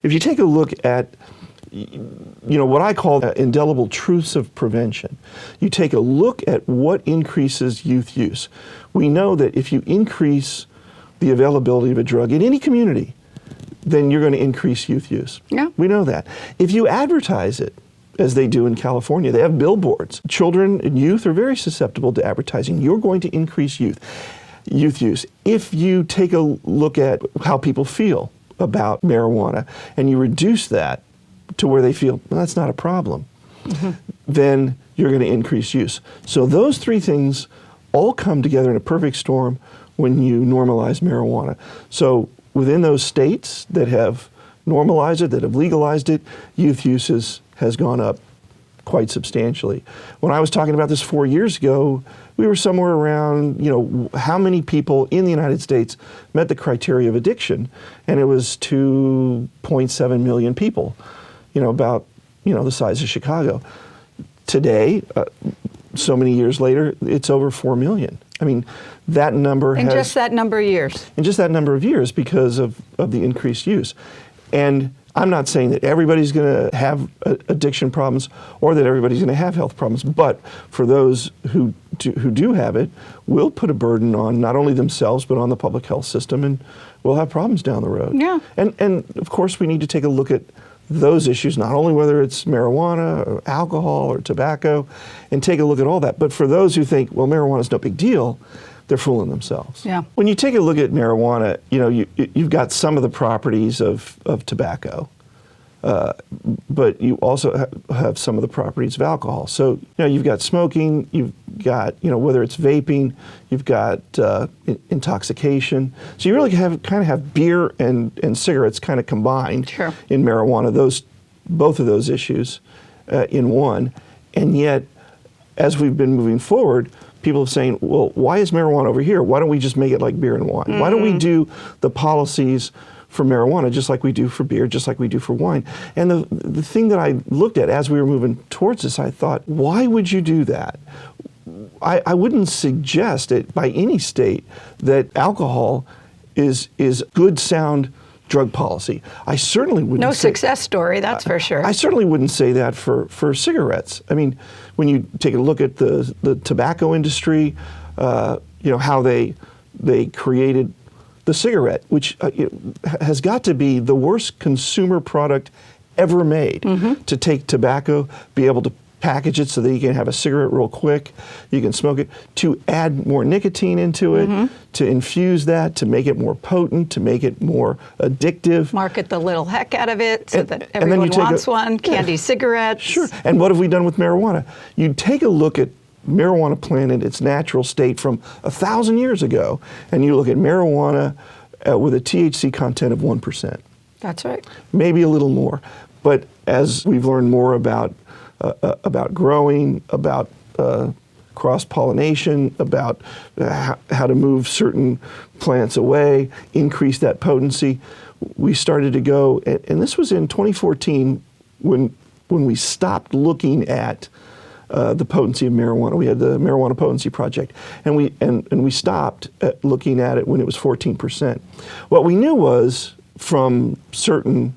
If you take a look at what I call indelible truths of prevention, you take a look at what increases youth use. We know that if you increase the availability of a drug in any community, then you're going to increase youth use. Yeah. We know that. If you advertise it, as they do in California, they have billboards. Children and youth are very susceptible to advertising. You're going to increase youth use. If you take a look at how people feel about marijuana and you reduce that to where they feel, well, that's not a problem, then you're going to increase use. So those three things all come together in a perfect storm when you normalize marijuana. So within those states that have normalized it, that have legalized it, youth use has gone up quite substantially. When I was talking about this 4 years ago, we were somewhere around, how many people in the United States met the criteria of addiction, and it was 2.7 million people, about, the size of Chicago. Today, so many years later, it's over 4 million. I mean, that number in just that number of years. In just that number of years because of the increased use. And I'm not saying that everybody's going to have addiction problems or that everybody's going to have health problems, but for those who do have it, we'll put a burden on not only themselves but on the public health system, and we'll have problems down the road. Yeah. And of course we need to take a look at those issues, not only whether it's marijuana or alcohol or tobacco, and take a look at all that. But for those who think, well, marijuana's no big deal, they're fooling themselves. Yeah. When you take a look at marijuana, you've got some of the properties of tobacco, but you also have some of the properties of alcohol. So you've got smoking, you've got whether it's vaping, you've got intoxication. So you really kind of have beer and cigarettes kind of combined in marijuana. Both of those issues in one, and yet as we've been moving forward, people are saying, well, why is marijuana over here? Why don't we just make it like beer and wine? Why don't we do the policies for marijuana just like we do for beer, just like we do for wine? And the thing that I looked at as we were moving towards this, I thought, why would you do that? I wouldn't suggest it by any state that alcohol is good, sound drug policy. I certainly wouldn't No success story, that's for sure. I certainly wouldn't say that for cigarettes. I mean, when you take a look at the tobacco industry, how they created the cigarette, which has got to be the worst consumer product ever made, to take tobacco, be able to package it so that you can have a cigarette real quick, you can smoke it, to add more nicotine into it, to infuse that, to make it more potent, to make it more addictive. Market the little heck out of it so that everyone wants one, candy cigarettes. Sure, and what have we done with marijuana? You take a look at marijuana plant in its natural state from 1,000 years ago, and you look at marijuana with a THC content of 1%. That's right. Maybe a little more. But as we've learned more about growing, about cross-pollination, about how to move certain plants away, increase that potency, we started to go, and this was in 2014 when we stopped looking at the potency of marijuana. We had the Marijuana Potency Project, and we stopped looking at it when it was 14%. What we knew was from certain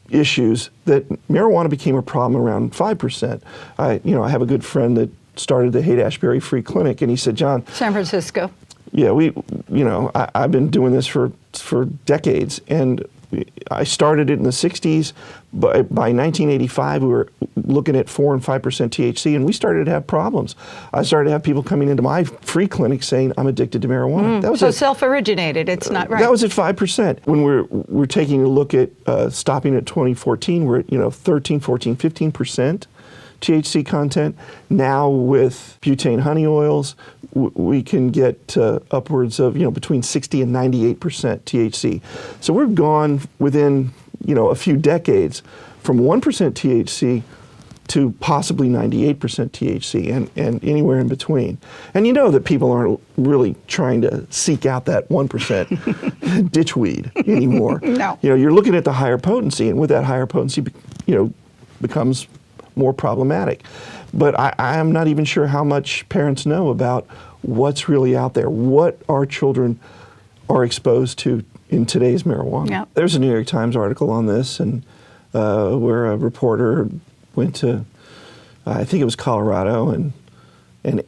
issues that marijuana became a problem around 5%. I have a good friend that started the Haight-Ashbury Free Clinic, and he said, John, San Francisco. Yeah, I've been doing this for decades, and I started it in the 60s. By 1985, we were looking at 4 and 5% THC, and we started to have problems. I started to have people coming into my free clinic saying, I'm addicted to marijuana. That was so self-originated, it's not right. That was at 5%. When we're taking a look at stopping at 2014, we're at 13, 14, 15% THC content. Now with butane honey oils, we can get upwards of between 60 and 98% THC. So we're gone within a few decades from 1% THC to possibly 98% THC and anywhere in between. And that people aren't really trying to seek out that 1% ditchweed anymore. No. You're looking at the higher potency, and with that higher potency, becomes more problematic. But I am not even sure how much parents know about what's really out there, what our children are exposed to in today's marijuana. Yeah. There's a New York Times article on this, and where a reporter went to, I think it was Colorado, and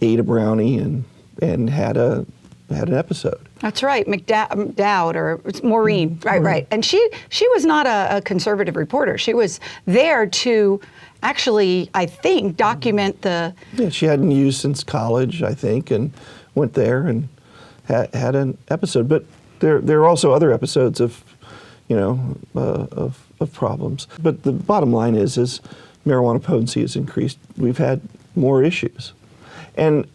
ate a brownie and had an episode. That's right, McDowd, or it's Maureen, right. And she was not a conservative reporter. She was there to actually, I think, document the... Yeah, she hadn't used since college, I think, and went there and had an episode. But there are also other episodes of, of problems. But the bottom line is marijuana potency has increased. We've had more issues. And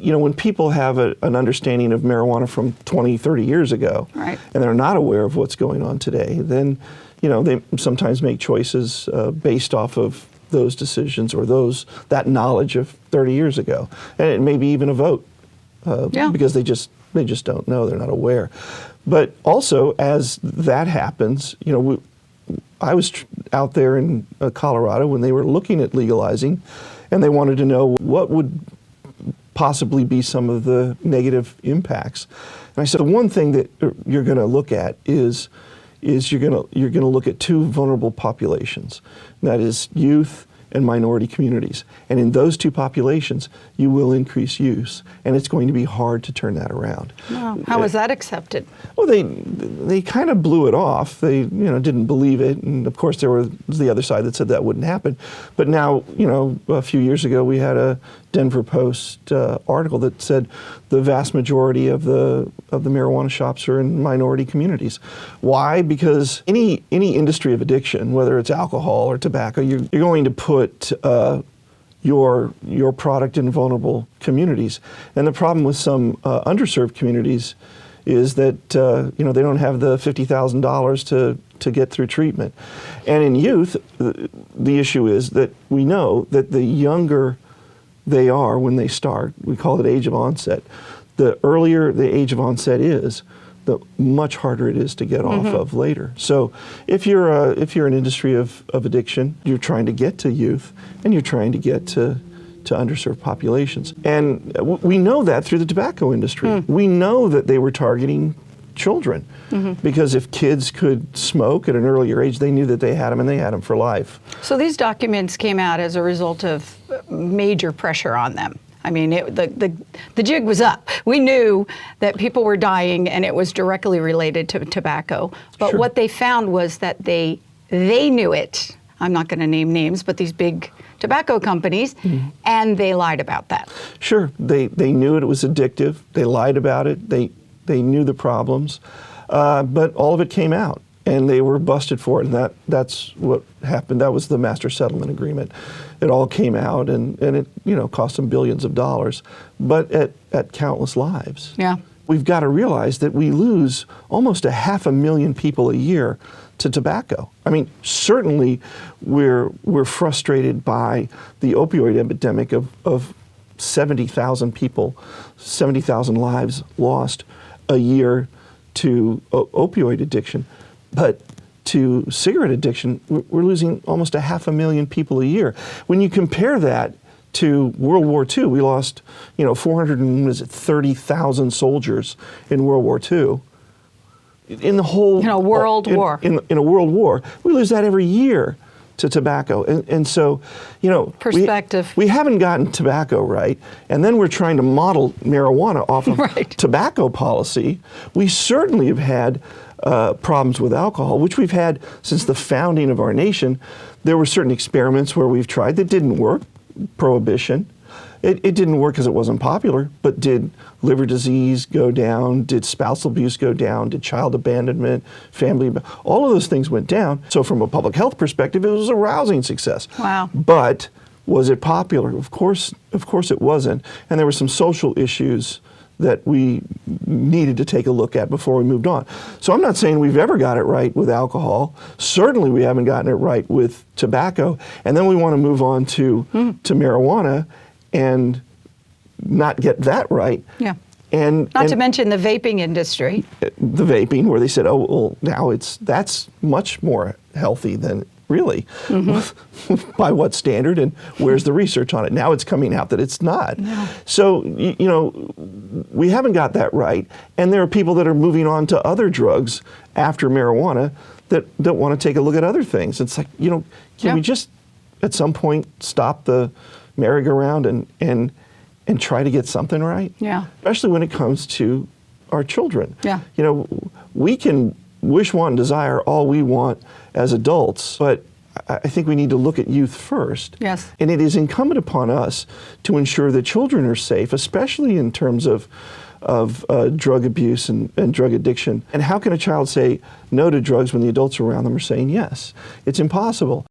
when people have an understanding of marijuana from 20, 30 years ago, right, and they're not aware of what's going on today, then, they sometimes make choices based off of those decisions or that knowledge of 30 years ago. And it may be even a vote because they just don't know, they're not aware. But also, as that happens, I was out there in Colorado when they were looking at legalizing, and they wanted to know what would possibly be some of the negative impacts. And I said, the one thing that you're going to look at is you're going to look at two vulnerable populations, and that is youth and minority communities. And in those two populations, you will increase use, and it's going to be hard to turn that around. Wow. How was that accepted? Well, they kind of blew it off. They didn't believe it, and of course there was the other side that said that wouldn't happen. But now, a few years ago we had a Denver Post article that said the vast majority of the marijuana shops are in minority communities. Why? Because any industry of addiction, whether it's alcohol or tobacco, you're going to put your product in vulnerable communities. And the problem with some underserved communities is that they don't have the $50,000 to get through treatment. And in youth, the issue is that we know that the younger they are when they start, we call it age of onset, the earlier the age of onset is, the much harder it is to get off of later. So if you're an industry of addiction, you're trying to get to youth, and you're trying to get to underserved populations. And we know that through the tobacco industry. We know that they were targeting children, because if kids could smoke at an earlier age, they knew that they had them, and they had them for life. So these documents came out as a result of major pressure on them. I mean, the jig was up. We knew that people were dying, and it was directly related to tobacco. But Sure. what they found was that they knew it. I'm not going to name names, but these big tobacco companies, and they lied about that. Sure, they knew it was addictive. They lied about it. They knew the problems, but all of it came out, and they were busted for it. And that's what happened. That was the master settlement agreement. It all came out, and it cost them billions of dollars, but at countless lives. Yeah. We've got to realize that we lose almost 500,000 people a year to tobacco. I mean, certainly we're frustrated by the opioid epidemic of 70,000 people, 70,000 lives lost a year to opioid addiction. But to cigarette addiction, we're losing almost 500,000 people a year. When you compare that to World War II, we lost 430,000 soldiers in World War II. In the whole world war. In a world war, we lose that every year to tobacco, and so perspective. We haven't gotten tobacco right, and then we're trying to model marijuana off of tobacco policy. We certainly have had problems with alcohol, which we've had since the founding of our nation. There were certain experiments where we've tried that didn't work. Prohibition. It didn't work because it wasn't popular, but did liver disease go down? Did spousal abuse go down? Did child abandonment, all of those things went down. So from a public health perspective, it was a rousing success. Wow. But was it popular? Of course it wasn't. And there were some social issues that we needed to take a look at before we moved on. So I'm not saying we've ever got it right with alcohol. Certainly we haven't gotten it right with tobacco. And then we want to move on to marijuana and not get that right. Yeah. And not to mention the vaping industry. The vaping, where they said, oh, well, now that's much more healthy than really? By what standard, and where's the research on it? Now it's coming out that it's not. Yeah. So, you know, we haven't got that right. And there are people that are moving on to other drugs after marijuana that want to take a look at other things. It's like, you know, can we just at some point stop the merry-go-round and try to get something right? Yeah. Especially when it comes to our children. Yeah. You know, we can wish, want, and desire all we want as adults, but I think we need to look at youth first. Yes. And it is incumbent upon us to ensure that children are safe, especially in terms of drug abuse and drug addiction. And how can a child say no to drugs when the adults around them are saying yes? It's impossible.